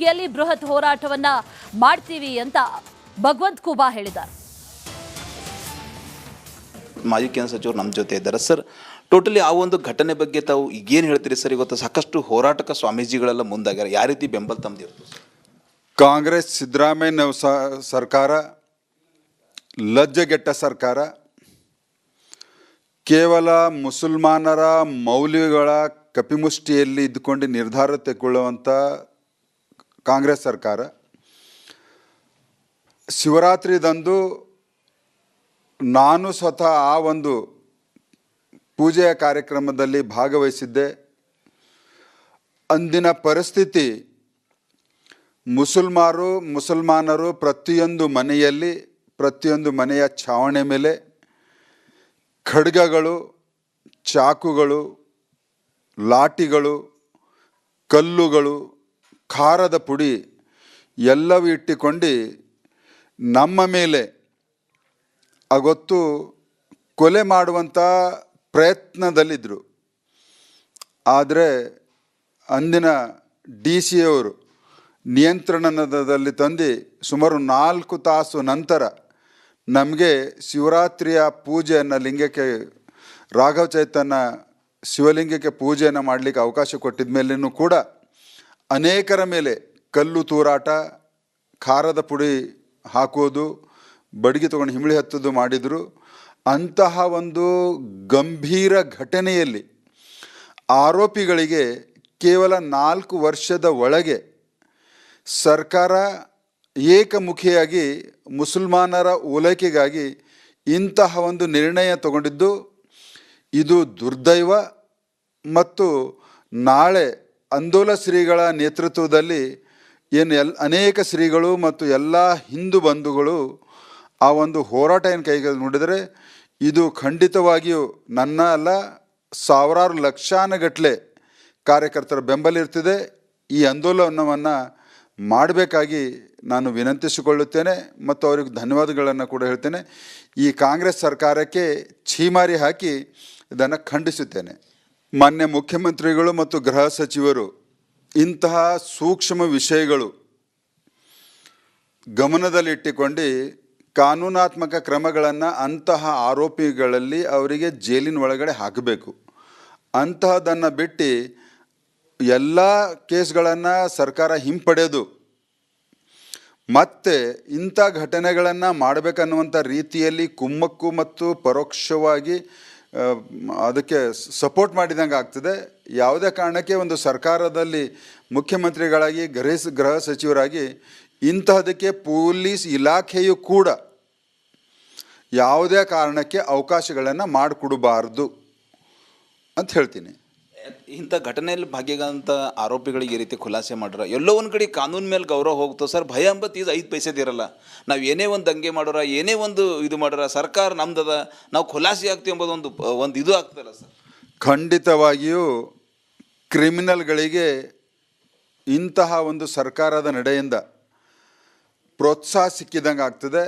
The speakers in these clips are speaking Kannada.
ಯಲ್ಲಿ ಬೃಹತ್ ಹೋರಾಟವನ್ನ ಮಾಡ್ತೀವಿ ಅಂತ ಭಗವಂತ ಖೂಬಾ ಹೇಳಿದ್ದಾರೆ. ಮಾಜಿ ಕೇಂದ್ರ ಸಚಿವರು ನಮ್ಮ ಜೊತೆ ಇದ್ದಾರೆ ಸರ್. ಟೋಟಲಿ ಆ ಒಂದು ಘಟನೆ ಬಗ್ಗೆ ತಾವು ಏನು ಹೇಳ್ತೀರಿ ಸರ್? ಇವತ್ತು ಸಾಕಷ್ಟು ಹೋರಾಟಕ ಸ್ವಾಮೀಜಿಗಳೆಲ್ಲ ಮುಂದಾಗ್ಯಾರ, ಯಾವ ರೀತಿ ಬೆಂಬಲ ತಮ್ಮದಿರ್ತು ಸರ್? ಕಾಂಗ್ರೆಸ್ ಸಿದ್ದರಾಮಯ್ಯ ಸರ್ಕಾರ ಲಜ್ಜೆಗೆಟ್ಟ ಸರ್ಕಾರ. ಕೇವಲ ಮುಸಲ್ಮಾನರ ಮೌಲ್ಯಗಳ ಕಪಿಮುಷ್ಟಿಯಲ್ಲಿ ಇದ್ದುಕೊಂಡು ನಿರ್ಧಾರ ತೆಗೆದುಕೊಳ್ಳುವಂಥ ಕಾಂಗ್ರೆಸ್ ಸರ್ಕಾರ. ಶಿವರಾತ್ರಿದಂದು ನಾನು ಸ್ವತಃ ಆ ಒಂದು ಪೂಜೆಯ ಕಾರ್ಯಕ್ರಮದಲ್ಲಿ ಭಾಗವಹಿಸಿದ್ದೆ. ಅಂದಿನ ಪರಿಸ್ಥಿತಿ ಮುಸಲ್ಮಾನರು ಪ್ರತಿಯೊಂದು ಮನೆಯಲ್ಲಿ, ಪ್ರತಿಯೊಂದು ಮನೆಯ ಛಾವಣಿ ಮೇಲೆ ಖಡ್ಗಗಳು, ಚಾಕುಗಳು, ಲಾಠಿಗಳು, ಕಲ್ಲುಗಳು, ಖಾರದ ಪುಡಿ ಎಲ್ಲವೂ ಇಟ್ಟುಕೊಂಡು ನಮ್ಮ ಮೇಲೆ ಅವತ್ತು ಕೊಲೆ ಮಾಡುವಂಥ ಪ್ರಯತ್ನದಲ್ಲಿದ್ದರು. ಆದರೆ ಅಂದಿನ DC ಅವರು ನಿಯಂತ್ರಣದಲ್ಲಿ ತಂದು ಸುಮಾರು 4 ತಾಸು ನಂತರ ನಮಗೆ ಶಿವರಾತ್ರಿಯ ಪೂಜೆಯನ್ನು ಲಿಂಗಕ್ಕೆ, ರಾಘವ ಚೈತನ್ಯ ಶಿವಲಿಂಗಕ್ಕೆ ಪೂಜೆಯನ್ನು ಮಾಡಲಿಕ್ಕೆ ಅವಕಾಶ ಕೊಟ್ಟಿದ ಮೇಲೂ ಕೂಡ ಅನೇಕರ ಮೇಲೆ ಕಲ್ಲು ತೂರಾಟ, ಖಾರದ ಪುಡಿ ಹಾಕೋದು, ಬಡಿಗೆ ತೊಗೊಂಡು ಹಿಮಳಿ ಹತ್ತೋದು ಮಾಡಿದರು. ಅಂತಹ ಒಂದು ಗಂಭೀರ ಘಟನೆಯಲ್ಲಿ ಆರೋಪಿಗಳಿಗೆ ಕೇವಲ 4 ವರ್ಷದ ಒಳಗೆ ಸರ್ಕಾರ ಏಕಮುಖಿಯಾಗಿ ಮುಸಲ್ಮಾನರ ಓಲೈಕೆಗಾಗಿ ಇಂತಹ ಒಂದು ನಿರ್ಣಯ ತಗೊಂಡಿದ್ದು ಇದು ದುರ್ದೈವ. ಮತ್ತು ನಾಳೆ ಅಂದೋಲ ಶ್ರೀಗಳ ನೇತೃತ್ವದಲ್ಲಿ ಅನೇಕ ಶ್ರೀಗಳು ಮತ್ತು ಎಲ್ಲ ಹಿಂದೂ ಬಂಧುಗಳು ಆ ಒಂದು ಹೋರಾಟ ಕೈಗೆ ನೋಡಿದರೆ ಇದು ಖಂಡಿತವಾಗಿಯೂ ನನ್ನ ಅಲ್ಲ, ಸಾವಿರಾರು ಲಕ್ಷಾನುಗಟ್ಟಲೆ ಕಾರ್ಯಕರ್ತರ ಬೆಂಬಲ ಇರ್ತಿದೆ. ಈ ಆಂದೋಲನವನ್ನು ಮಾಡಬೇಕಾಗಿ ನಾನು ವಿನಂತಿಸಿಕೊಳ್ಳುತ್ತೇನೆ ಮತ್ತು ಅವರಿಗೆ ಧನ್ಯವಾದಗಳನ್ನು ಕೂಡ ಹೇಳ್ತೇನೆ. ಈ ಕಾಂಗ್ರೆಸ್ ಸರ್ಕಾರಕ್ಕೆ ಛೀಮಾರಿ ಹಾಕಿ ಇದನ್ನು ಖಂಡಿಸುತ್ತೇನೆ. ಮಾನ್ಯ ಮುಖ್ಯಮಂತ್ರಿಗಳು ಮತ್ತು ಗೃಹ ಸಚಿವರು ಇಂತಹ ಸೂಕ್ಷ್ಮ ವಿಷಯಗಳು ಗಮನದಲ್ಲಿಟ್ಟುಕೊಂಡು ಕಾನೂನಾತ್ಮಕ ಕ್ರಮಗಳನ್ನು ಅಂತಹ ಆರೋಪಿಗಳಲ್ಲಿ ಅವರಿಗೆ ಜೈಲಿನ ಒಳಗಡೆ ಹಾಕಬೇಕು. ಅಂತಹದನ್ನು ಬಿಟ್ಟು ಎಲ್ಲ ಕೇಸ್ಗಳನ್ನು ಸರ್ಕಾರ ಹಿಂಪಡೆಯೋದು ಮತ್ತು ಇಂಥ ಘಟನೆಗಳನ್ನು ಮಾಡಬೇಕನ್ನುವಂಥ ರೀತಿಯಲ್ಲಿ ಕುಮ್ಮಕ್ಕು ಮತ್ತು ಪರೋಕ್ಷವಾಗಿ ಅದಕ್ಕೆ ಸಪೋರ್ಟ್ ಮಾಡಿದಂಗೆ ಆಗ್ತದೆ. ಯಾವುದೇ ಕಾರಣಕ್ಕೆ ಒಂದು ಸರ್ಕಾರದಲ್ಲಿ ಮುಖ್ಯಮಂತ್ರಿಗಳಾಗಿ, ಗೃಹ ಸಚಿವರಾಗಿ ಇಂತಹದಕ್ಕೆ ಪೊಲೀಸ್ ಇಲಾಖೆಯು ಕೂಡ ಯಾವುದೇ ಕಾರಣಕ್ಕೆ ಅವಕಾಶಗಳನ್ನು ಮಾಡಿಕೊಡಬಾರ್ದು ಅಂತ ಹೇಳ್ತೀನಿ. ಇಂಥ ಘಟನೆಯಲ್ಲಿ ಭಾಗಿಯಾಗಂಥ ಆರೋಪಿಗಳಿಗೆ ಈ ರೀತಿ ಖುಲಾಸೆ ಮಾಡ್ರ ಎಲ್ಲೋ ಒಂದು ಕಡೆ ಕಾನೂನು ಮೇಲೆ ಗೌರವ ಹೋಗ್ತದೆ ಸರ್. ಭಯ ಅಂಬತ್ತು ಇದು 5 ಪೈಸೆದಿರಲ್ಲ. ನಾವು ಏನೇ ಒಂದು ದಂಗೆ ಮಾಡೋರ, ಏನೇ ಒಂದು ಇದು ಮಾಡೋರ, ಸರ್ಕಾರ ನಮ್ದದ, ನಾವು ಖುಲಾಸೆ ಆಗ್ತೀವಿ ಎಂಬುದು ಒಂದು ಇದು ಆಗ್ತದಲ್ಲ ಸರ್. ಖಂಡಿತವಾಗಿಯೂ ಕ್ರಿಮಿನಲ್ಗಳಿಗೆ ಇಂತಹ ಒಂದು ಸರ್ಕಾರದ ನಡೆಯಿಂದ ಪ್ರೋತ್ಸಾಹ ಸಿಕ್ಕಿದಂಗೆ ಆಗ್ತದೆ.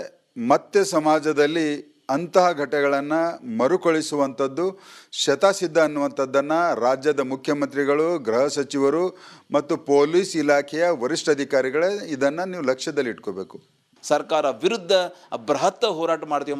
ಮತ್ತೆ ಸಮಾಜದಲ್ಲಿ ಅಂತಹ ಘಟನೆಗಳನ್ನು ಮರುಕಳಿಸುವಂಥದ್ದು ಶತಸಿದ್ಧ ಅನ್ನುವಂಥದ್ದನ್ನು ರಾಜ್ಯದ ಮುಖ್ಯಮಂತ್ರಿಗಳು, ಗೃಹ ಸಚಿವರು ಮತ್ತು ಪೊಲೀಸ್ ಇಲಾಖೆಯ ವರಿಷ್ಠ ಅಧಿಕಾರಿಗಳೇ ಇದನ್ನು ನೀವು ಲಕ್ಷ್ಯದಲ್ಲಿ ಇಟ್ಕೋಬೇಕು. ಸರ್ಕಾರ ವಿರುದ್ಧ ಬೃಹತ್ ಹೋರಾಟ ಮಾಡ್ತೀವಿ.